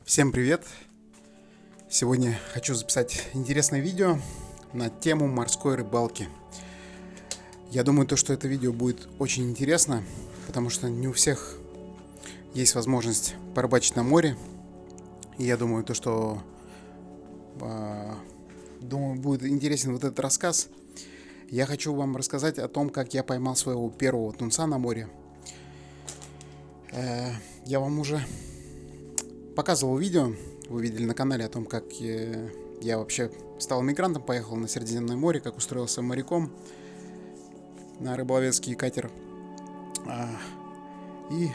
Всем привет! Сегодня хочу записать интересное видео на тему морской рыбалки. Я думаю, что это видео будет очень интересно, потому что не у всех есть возможность порыбачить на море. И я думаю, что будет интересен вот этот рассказ. Я хочу вам рассказать о том, как я поймал своего первого тунца на море. Я вам уже показывал видео, вы видели на канале, о том, как я вообще стал мигрантом, поехал на Средиземное море, как устроился моряком на рыболовецкий катер. И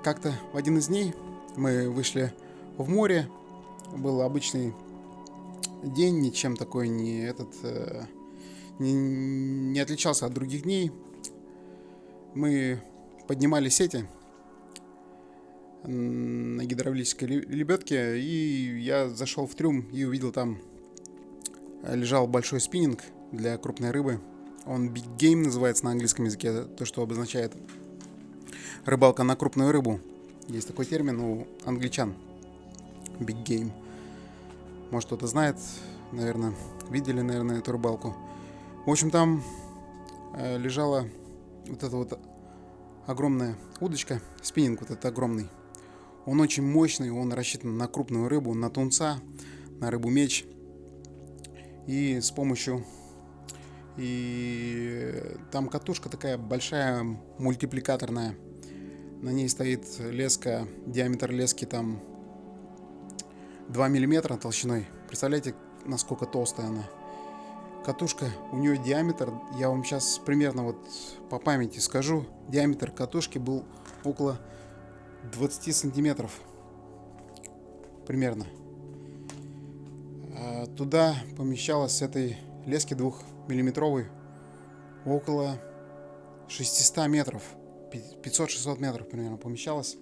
как-то в один из дней мы вышли в море. Был обычный день, ничем такой не отличался от других дней. Мы поднимали сети на гидравлической лебедке, и я зашел в трюм и увидел, там лежал большой спиннинг для крупной рыбы. Он Big Game называется на английском языке, то, что обозначает рыбалка на крупную рыбу. Есть такой термин у англичан. Big Game. Может, кто-то знает, наверное, видели, эту рыбалку. В общем, там лежала вот эта вот огромная удочка, спиннинг вот этот огромный. Он очень мощный, он рассчитан на крупную рыбу, на тунца, на рыбу-меч. И с помощью... И там катушка такая большая, мультипликаторная. На ней стоит леска, диаметр лески там 2 миллиметра толщиной. Представляете, насколько толстая она? Катушка, у нее диаметр, я вам сейчас примерно вот по памяти скажу, диаметр катушки был около 20 сантиметров. Примерно. Туда помещалось с этой лески 2-миллиметровой около 600 метров. 500-600 метров примерно помещалось.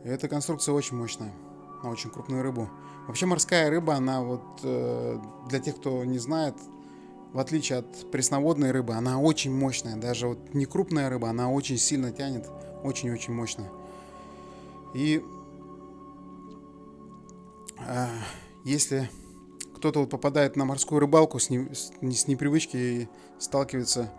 Эта конструкция очень мощная. На очень крупную рыбу. Вообще морская рыба, она вот, для тех, кто не знает, в отличие от пресноводной рыбы, она очень мощная. Даже вот не крупная рыба, она очень сильно тянет. Очень-очень мощно. И если кто-то вот попадает на морскую рыбалку с непривычки и сталкивается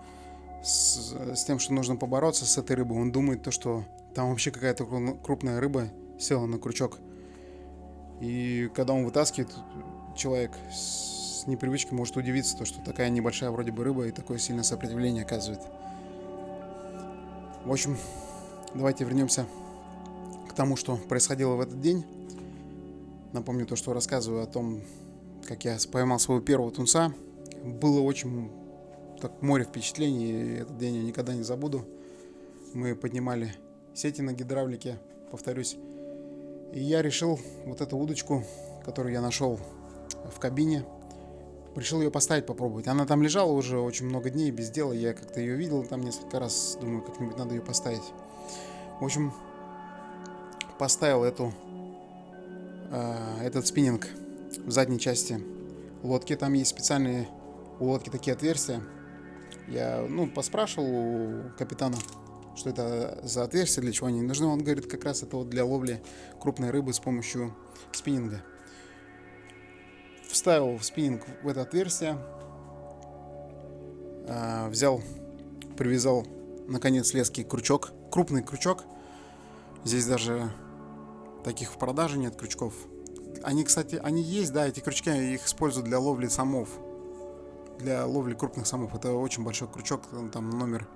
с тем, что нужно побороться с этой рыбой, он думает, что там вообще какая-то крупная рыба села на крючок. И когда он вытаскивает, человек с непривычкой может удивиться, что такая небольшая вроде бы рыба и такое сильное сопротивление оказывает. В общем, давайте вернемся к тому, что происходило в этот день. Напомню что рассказываю о том, как я поймал своего первого тунца. Было очень море впечатлений, и этот день я никогда не забуду. Мы поднимали сети на гидравлике, повторюсь. И я решил вот эту удочку, которую я нашел в кабине, решил ее поставить, попробовать. Она там лежала уже очень много дней без дела. Я как-то ее видел там несколько раз. Думаю, как-нибудь надо ее поставить. В общем, поставил этот спиннинг в задней части лодки. Там есть специальные у лодки такие отверстия. Я поспрашивал у капитана, что это за отверстия, для чего они нужны. Он говорит, как раз это вот для ловли крупной рыбы с помощью спиннинга. Вставил спиннинг в это отверстие, привязал на конец лески крючок, крупный крючок. Здесь даже таких в продаже нет крючков. Они, кстати, есть, да, эти крючки, их используют для ловли самов. Для ловли крупных самов. Это очень большой крючок, там номер.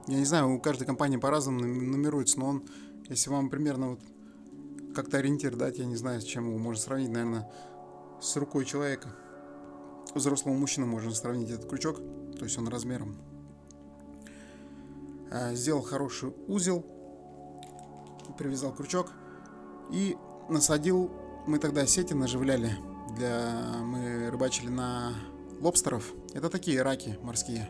Я не знаю, у каждой компании по-разному нумеруется, но он, если вам примерно вот как-то ориентир дать, я не знаю, с чем его можно сравнить, наверное, с рукой человека. Взрослого мужчины можно сравнить этот крючок, то есть он размером. Сделал хороший узел, привязал крючок и насадил. Мы тогда сети наживляли, мы рыбачили на лобстеров. Это такие раки морские,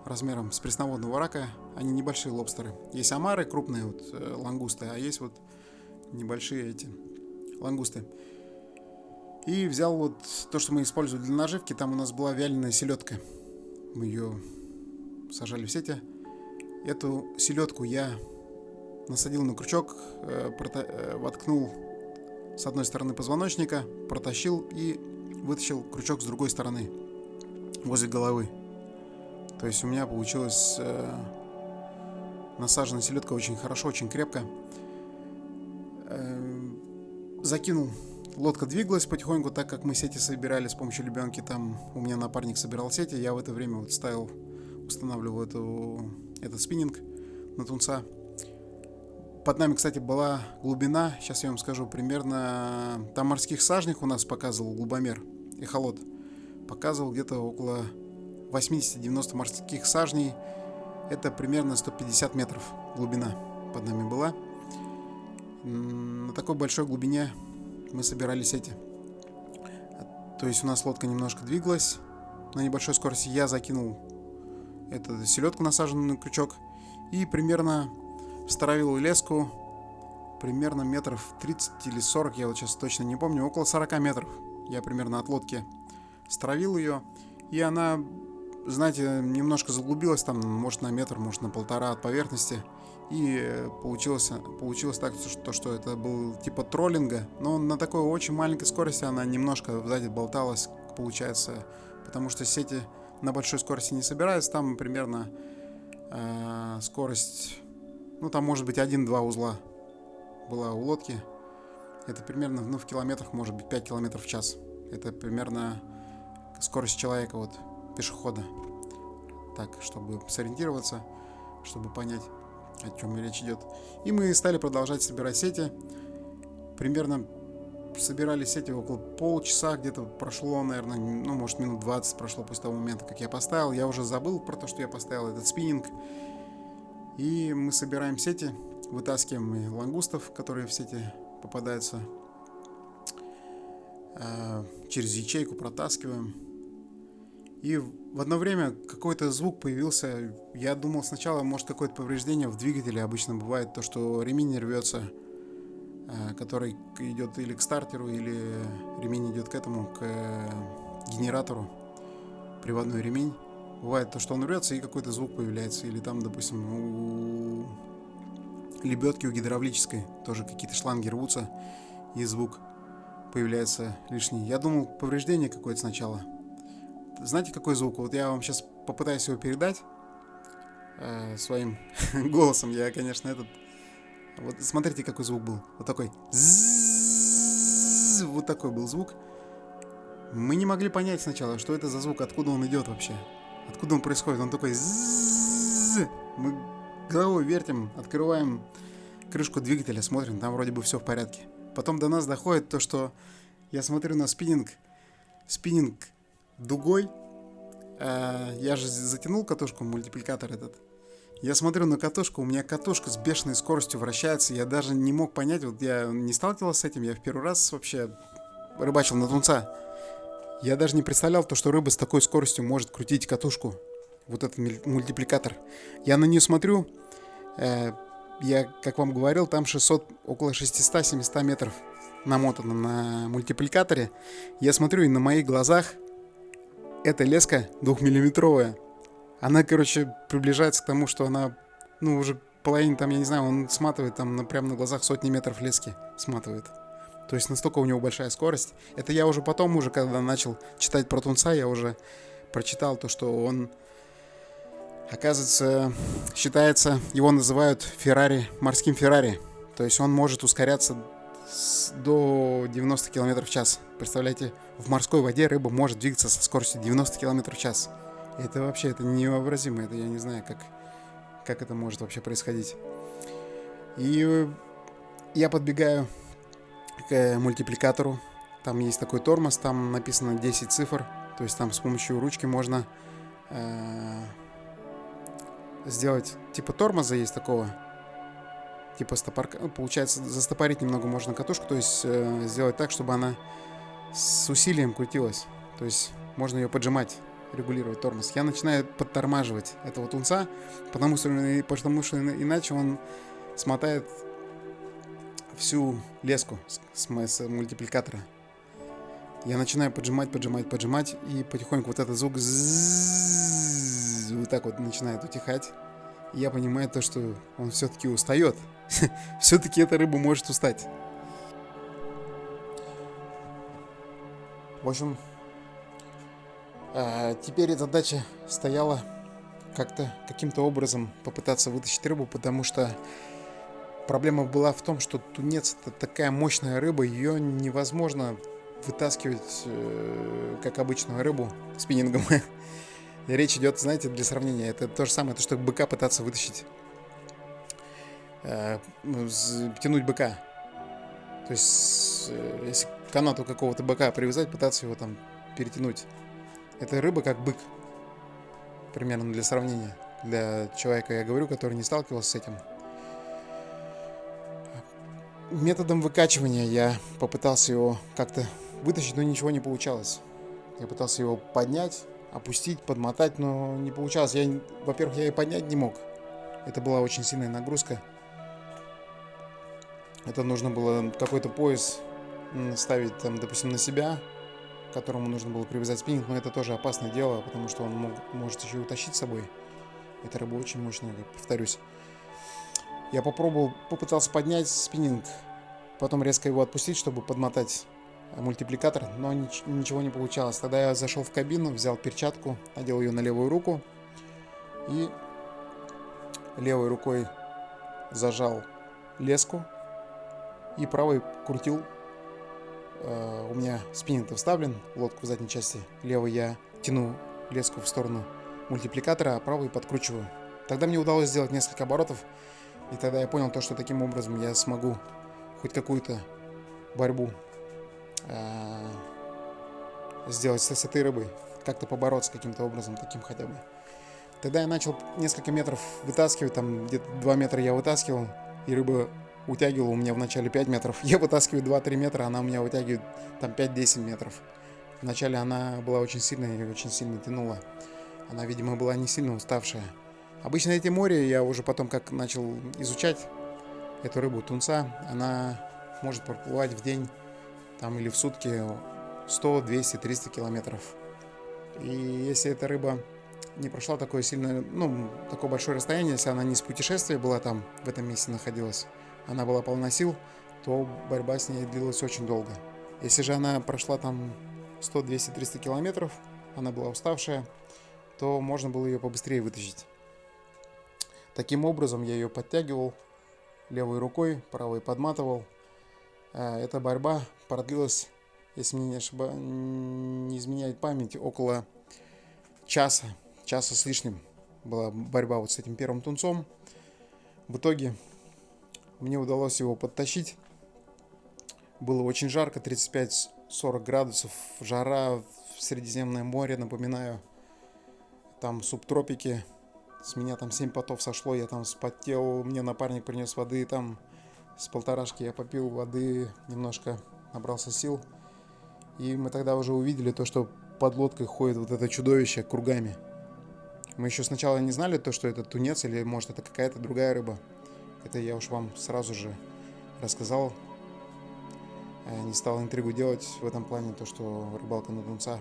размером с пресноводного рака. Они небольшие лобстеры. Есть омары крупные, вот лангусты, а есть вот небольшие эти лангусты. И взял вот то, что мы использовали для наживки. Там у нас была вяленая селедка. Мы ее сажали в сети. Эту селедку я насадил на крючок, воткнул с одной стороны позвоночника, протащил и вытащил крючок с другой стороны, возле головы. То есть у меня получилась насажена селедка очень хорошо, очень крепко. Закинул. Лодка двигалась потихоньку, так как мы сети собирали с помощью лебенки. Там у меня напарник собирал сети, я в это время вот устанавливал этот спиннинг на тунца. Под нами, кстати, была глубина, сейчас я вам скажу, примерно, там морских сажнях у нас показывал глубомер, эхолот. Показывал где-то около 80-90 морских сажней. Это примерно 150 метров глубина под нами была. На такой большой глубине мы собирали сети. То есть у нас лодка немножко двигалась на небольшой скорости. Я закинул эту селедку, насаженную на крючок, и примерно стравил леску примерно метров 30 или 40, я вот сейчас точно не помню, около 40 метров я примерно от лодки стравил ее. И она, знаете, немножко заглубилась там, может на метр, может на полтора от поверхности. И получилось так, что это был типа троллинга, но на такой очень маленькой скорости она немножко сзади болталась, получается, потому что сети на большой скорости не собираются, там примерно скорость, ну там может быть 1-2 узла была у лодки. Это примерно, в километрах, может быть 5 километров в час. Это примерно скорость человека, вот, пешехода. Так, чтобы сориентироваться, чтобы понять, о чем речь идет. И мы стали продолжать собирать сети. Примерно собирали сети около полчаса, где-то прошло, наверное, может минут 20 прошло после того момента, как я поставил. Я уже забыл про то, что я поставил этот спиннинг. И мы собираем сети, вытаскиваем и лангустов, которые в сети попадаются, через ячейку протаскиваем. И в одно время какой-то звук появился. Я думал сначала, может, какое-то повреждение в двигателе. Обычно бывает то, что ремень рвется, который идет или к стартеру, или ремень идет к генератору, приводной ремень. Бывает то, что он рвется и какой-то звук появляется. Или там, допустим, у лебедки, у гидравлической тоже какие-то шланги рвутся, и звук появляется лишний. Я думал, повреждение какое-то сначала. Знаете, какой звук? Вот я вам сейчас попытаюсь его передать своим голосом. Я, конечно, Вот смотрите, какой звук был. Вот такой. Вот такой был звук. Мы не могли понять сначала, что это за звук, откуда он идет вообще. Откуда он происходит. Он такой. Мы головой вертим, открываем крышку двигателя, смотрим, там вроде бы все в порядке. Потом до нас доходит то, что я смотрю на спиннинг дугой. Я же затянул катушку, мультипликатор этот. Я смотрю на катушку, у меня катушка с бешеной скоростью вращается. Я даже не мог понять, вот я не сталкивался с этим, я в первый раз вообще рыбачил на тунца. Я даже не представлял то, что рыба с такой скоростью может крутить катушку. Вот этот мультипликатор. Я на нее смотрю, я, как вам говорил, там около 600-700 метров намотано на мультипликаторе. Я смотрю, и на моих глазах эта леска 2-миллиметровая. Она, приближается к тому, что она, уже половина, там, я не знаю, он сматывает там прямо на глазах сотни метров лески сматывает. То есть настолько у него большая скорость. Это я уже потом, когда начал читать про тунца, я уже прочитал то, что он, оказывается, считается, его называют морским Феррари. То есть он может ускоряться до 90 км в час. Представляете, в морской воде рыба может двигаться со скоростью 90 км в час. Это вообще, это невообразимо. Это я не знаю, как это может вообще происходить. И я подбегаю к мультипликатору. Там есть такой тормоз, там написано 10 цифр. То есть там с помощью ручки можно сделать, типа тормоза есть такого. Типа стопорка. Получается, застопорить немного можно катушку. То есть сделать так, чтобы она с усилием крутилась. То есть можно ее поджимать, регулировать тормоз. Я начинаю подтормаживать этого тунца, потому что иначе он смотает всю леску с мультипликатора. Я начинаю поджимать, и потихоньку вот этот звук вот так вот начинает утихать. И я понимаю то, что он все-таки устает. Все-таки эта рыба может устать. В общем, теперь задача стояла каким-то образом попытаться вытащить рыбу, потому что проблема была в том, что тунец — это такая мощная рыба, ее невозможно вытаскивать как обычную рыбу спиннингом. И речь идет, знаете, для сравнения, это то же самое, то, что быка пытаться вытащить, тянуть быка. То есть, если к канату какого-то быка привязать, пытаться его там перетянуть. Это рыба как бык, примерно для сравнения. Для человека, я говорю, который не сталкивался с этим. Методом выкачивания я попытался его как-то вытащить, но ничего не получалось. Я пытался его поднять, опустить, подмотать, но не получалось. Во-первых, я и поднять не мог. Это была очень сильная нагрузка. Это нужно было какой-то пояс ставить, там, допустим, на себя, к которому нужно было привязать спиннинг, но это тоже опасное дело, потому что он может еще и утащить с собой. Эта рыба очень мощная, повторюсь. Я попытался поднять спиннинг, потом резко его отпустить, чтобы подмотать мультипликатор, но ничего не получалось. Тогда я зашел в кабину, взял перчатку, надел ее на левую руку и левой рукой зажал леску и правой крутил. У меня спиннинг вставлен, лодку в задней части. Левой я тяну леску в сторону мультипликатора, а правой подкручиваю. Тогда мне удалось сделать несколько оборотов, и тогда я понял то, что таким образом я смогу хоть какую-то борьбу сделать с этой рыбой, как-то побороться каким-то образом, таким хотя бы. Тогда я начал несколько метров вытаскивать, там где-то 2 метра я вытаскивал, и рыба утягивала у меня вначале 5 метров. Я вытаскиваю 2-3 метра, она у меня вытягивает там 5-10 метров. Вначале она была очень сильная и очень сильно тянула. Она, видимо, была не сильно уставшая. Обычно эти моря, я уже потом как начал изучать эту рыбу тунца, она может проплывать в день там или в сутки 100, 200, 300 километров. И если эта рыба не прошла такое сильное, такое большое расстояние, если она не с путешествия была там, в этом месте находилась, она была полна сил, то борьба с ней длилась очень долго. Если же она прошла там 100, 200, 300 километров, она была уставшая, то можно было ее побыстрее вытащить. Таким образом я ее подтягивал левой рукой, правой подматывал. Эта борьба продлилась, если мне не изменяет память, около часа с лишним была борьба вот с этим первым тунцом. В итоге мне удалось его подтащить. Было очень жарко, 35-40 градусов, жара в Средиземное море, напоминаю. Там субтропики, с меня там 7 потов сошло, я там вспотел, мне напарник принес воды, там с полторашки я попил воды, немножко набрался сил. И мы тогда уже увидели то, что под лодкой ходит вот это чудовище кругами. Мы еще сначала не знали то, что это тунец или может это какая-то другая рыба. Это я уж вам сразу же рассказал. Не стал интригу делать в этом плане, то, что рыбалка на тунца.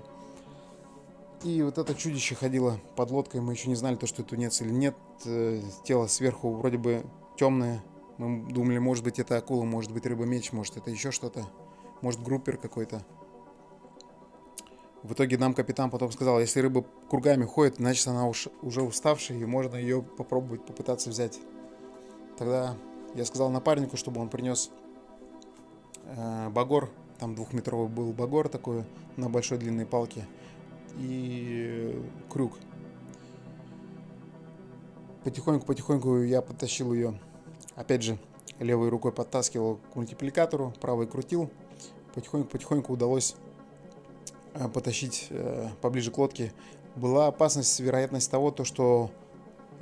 И вот это чудище ходило под лодкой, мы еще не знали то, что это тунец или нет. Тело сверху вроде бы темное. Мы думали, может быть это акула, может быть рыба-меч, может это еще что-то. Может группер какой-то. В итоге нам капитан потом сказал, если рыба кругами ходит, значит она уже уставшая, и можно ее попытаться взять. Тогда я сказал напарнику, чтобы он принес багор. Там 2-метровый был багор такой на большой длинной палке. И крюк. Потихоньку я подтащил ее. Опять же, левой рукой подтаскивал к мультипликатору, правой крутил. Потихоньку удалось потащить поближе к лодке. Была опасность, вероятность того, что...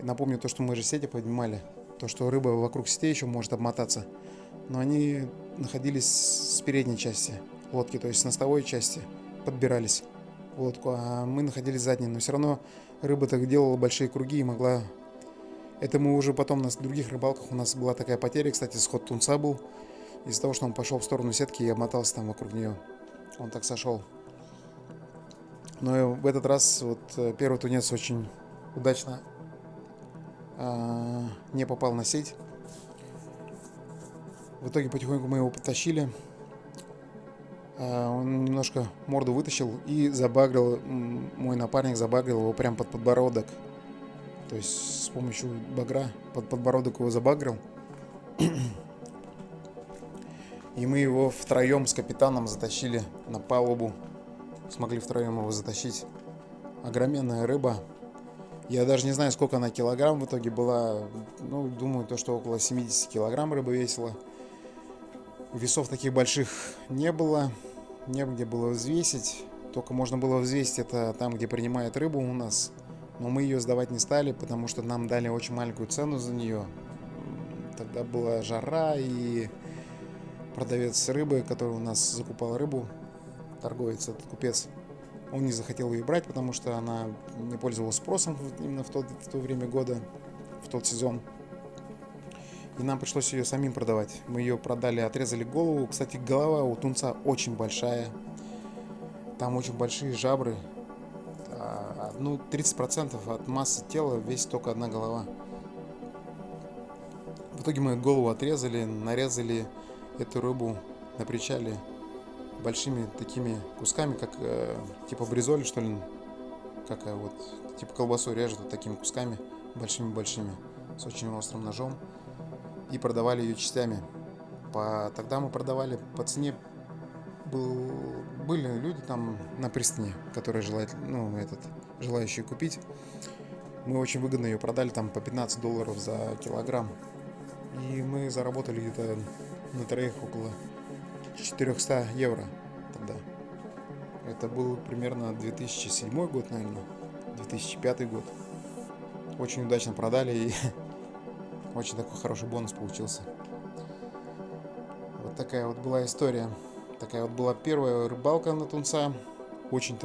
Напомню, то, что мы же сети поднимали. То, что рыба вокруг сетей еще может обмотаться. Но они находились с передней части лодки, то есть с носовой части. Подбирались в лодку, а мы находились задней. Но все равно рыба так делала большие круги и могла... Это мы уже потом на других рыбалках у нас была такая потеря. Кстати, сход тунца был. Из-за того, что он пошел в сторону сетки и обмотался там вокруг нее. Он так сошел. Но в этот раз вот первый тунец очень удачно не попал на сеть. В итоге потихоньку мы его потащили. Он немножко морду вытащил и забагрил, мой напарник забагрил его прям под подбородок. То есть с помощью багра под подбородок его забагрил. И мы его втроем с капитаном затащили на палубу. Смогли втроем его затащить. Огроменная рыба. Я даже не знаю, сколько она килограмм в итоге была. Ну, думаю, то, что около 70 килограмм рыба весила. Весов таких больших не было. Негде было взвесить. Только можно было взвесить это там, где принимает рыбу у нас. Но мы ее сдавать не стали, потому что нам дали очень маленькую цену за нее. Тогда была жара, и продавец рыбы, который у нас закупал рыбу, торговец, этот купец, он не захотел ее брать, потому что она не пользовалась спросом именно в то время года, в тот сезон. И нам пришлось ее самим продавать. Мы ее продали, отрезали голову. Кстати, голова у тунца очень большая. Там очень большие жабры. 30% от массы тела весит только одна голова. В итоге мы голову отрезали, нарезали эту рыбу на причале большими такими кусками, как типа бризоли, что ли, как вот типа колбасу режут вот такими кусками большими-большими с очень острым ножом, и продавали ее частями. Тогда мы продавали по цене, были люди там на пристани, которые желающие купить. Мы очень выгодно ее продали там по $15 за килограмм. И мы заработали где-то на троих около 400 евро тогда. Это был примерно 2007 год, наверное, 2005 год. Очень удачно продали, и очень такой хороший бонус получился. Вот такая вот была история. Такая вот была первая рыбалка на тунца. Очень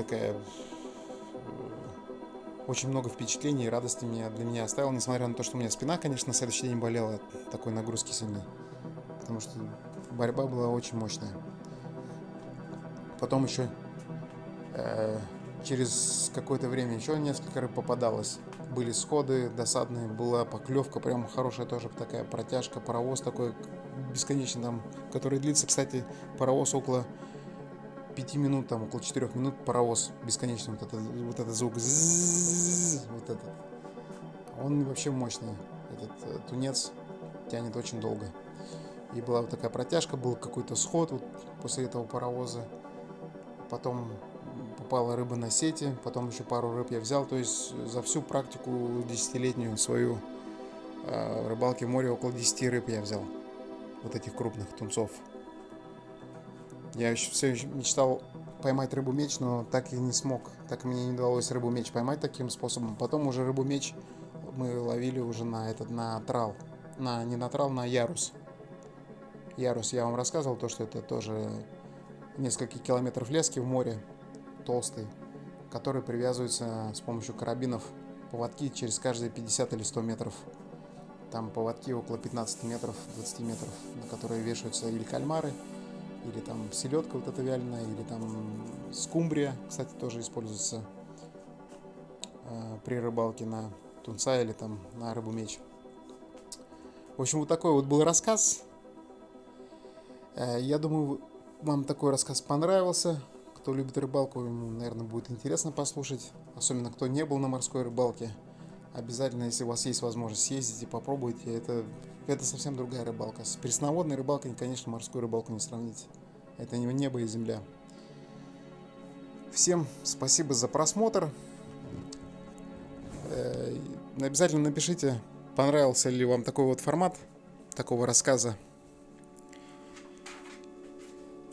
много впечатлений и радости для меня оставила, несмотря на то, что у меня спина, конечно, на следующий день болела от такой нагрузки сильной, потому что борьба была очень мощная. Потом еще через какое-то время еще несколько рыб попадалось. Были сходы досадные, была поклевка прям хорошая тоже, такая протяжка, паровоз такой бесконечный там, который длится, кстати, паровоз около 5 минут, там около 4 минут паровоз бесконечный, вот этот звук, вот этот. Он вообще мощный, этот тунец тянет очень долго. И была вот такая протяжка, был какой-то сход вот после этого паровоза. Потом попала рыба на сети, потом еще пару рыб я взял. То есть за всю практику 10-летнюю свою рыбалки в море около 10 рыб я взял. Вот этих крупных тунцов. Я еще все мечтал поймать рыбу-меч, но так и не смог. Так мне не удалось рыбу-меч поймать таким способом. Потом уже рыбу-меч мы ловили уже на трал. Не на трал, на ярус. Ярус, я вам рассказывал, то, что это тоже несколько километров лески в море, толстый, который привязывается с помощью карабинов, поводки через каждые 50 или 100 метров. Там поводки около 15 метров, 20 метров, на которые вешаются или кальмары, или там селедка вот эта вяленая, или там скумбрия, кстати, тоже используется при рыбалке на тунца или там на рыбу-меч. В общем, вот такой вот был рассказ. Я думаю, вам такой рассказ понравился. Кто любит рыбалку, ему, наверное, будет интересно послушать. Особенно, кто не был на морской рыбалке. Обязательно, если у вас есть возможность, съездите, попробуйте. Это совсем другая рыбалка. С пресноводной рыбалкой, конечно, морскую рыбалку не сравнить. Это небо и земля. Всем спасибо за просмотр. Обязательно напишите, понравился ли вам такой вот формат такого рассказа.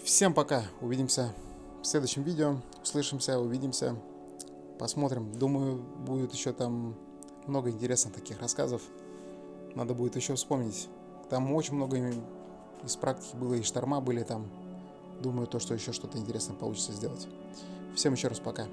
Всем пока. Увидимся в следующем видео. Услышимся, увидимся. Посмотрим. Думаю, будет еще там много интересных таких рассказов. Надо будет еще вспомнить. Там очень много из практики было, и шторма были там. Думаю, что еще что-то интересное получится сделать. Всем еще раз пока.